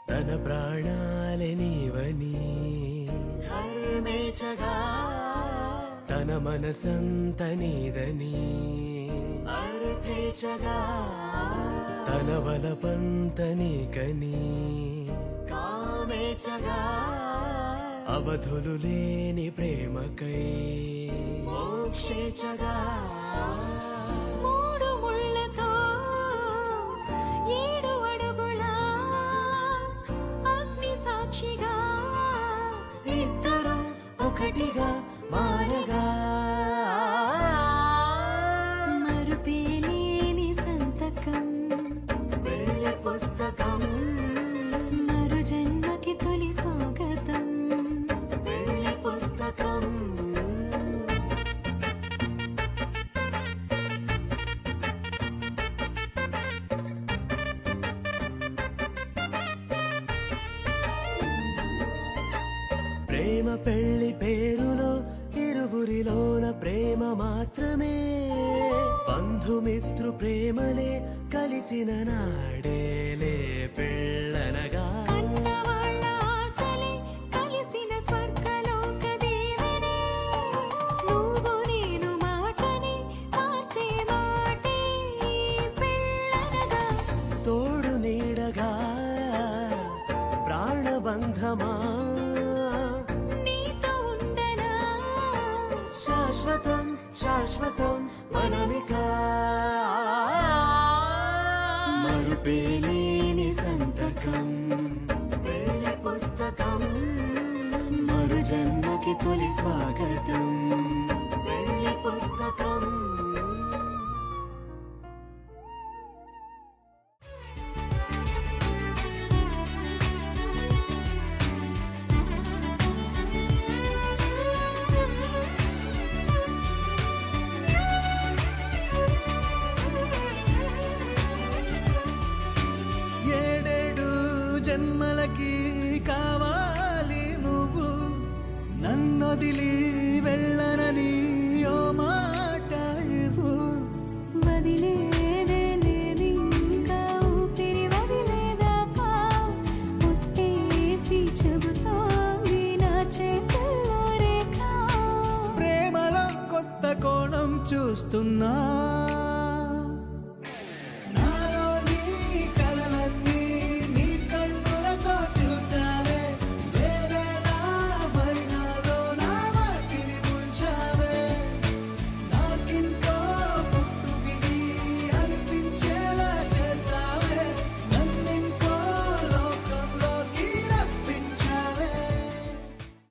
తన ప్రాణాలే నీవని హర్మేచగా తన మనసంత నీదని అర్థేచగా తన వలపంత నీకని కామేచగా అవధులు లేని ప్రేమకై మోక్షేచగా మూడు ముళ్ళతో 7 అడుగుల అగ్ని సాక్షిగా ఇద్దరు ఒకటిగా మారగా మరుపేలేని సంతకం వెళ్ళి పుస్తకం మరు జన్మకి తొలి స్వాగతం వెళ్ళి పుస్తకం ప్రేమ పెళ్లి పేరులో ఇరువురిలోన ప్రేమ మాత్రమే బంధుమిత్రు ప్రేమలే కలిసిన నాడేలే పెళ్ళనగా కన్నవాళ్ళ ఆశలే కలిసిన స్వర్గలోక దేవనే నువ్వు నేను మాటని మార్చే మాటే పెళ్ళనగా తోడు నీడగా ప్రాణబంధమా నీతో ఉండనా శాశ్వతం శాశ్వతం మనమిక మరుపేలేని సంతకం వెళ్ళి పుస్తకం మరు జన్మకి తొలి స్వాగతం వెళ్ళి పుస్తకం ఏడేడు జన్మలకి కావాలి నువ్వు నన్నొదిలి వెళ్ళనని ఓ మాట ఇవ్వు వదిలేదే లేదింకా ఊపిరి వదిలేదాకా పుట్టేసి చెబుతోంది నా చేతుల్లో రేఖ ప్రేమలో కొత్త కోణం చూస్తున్నా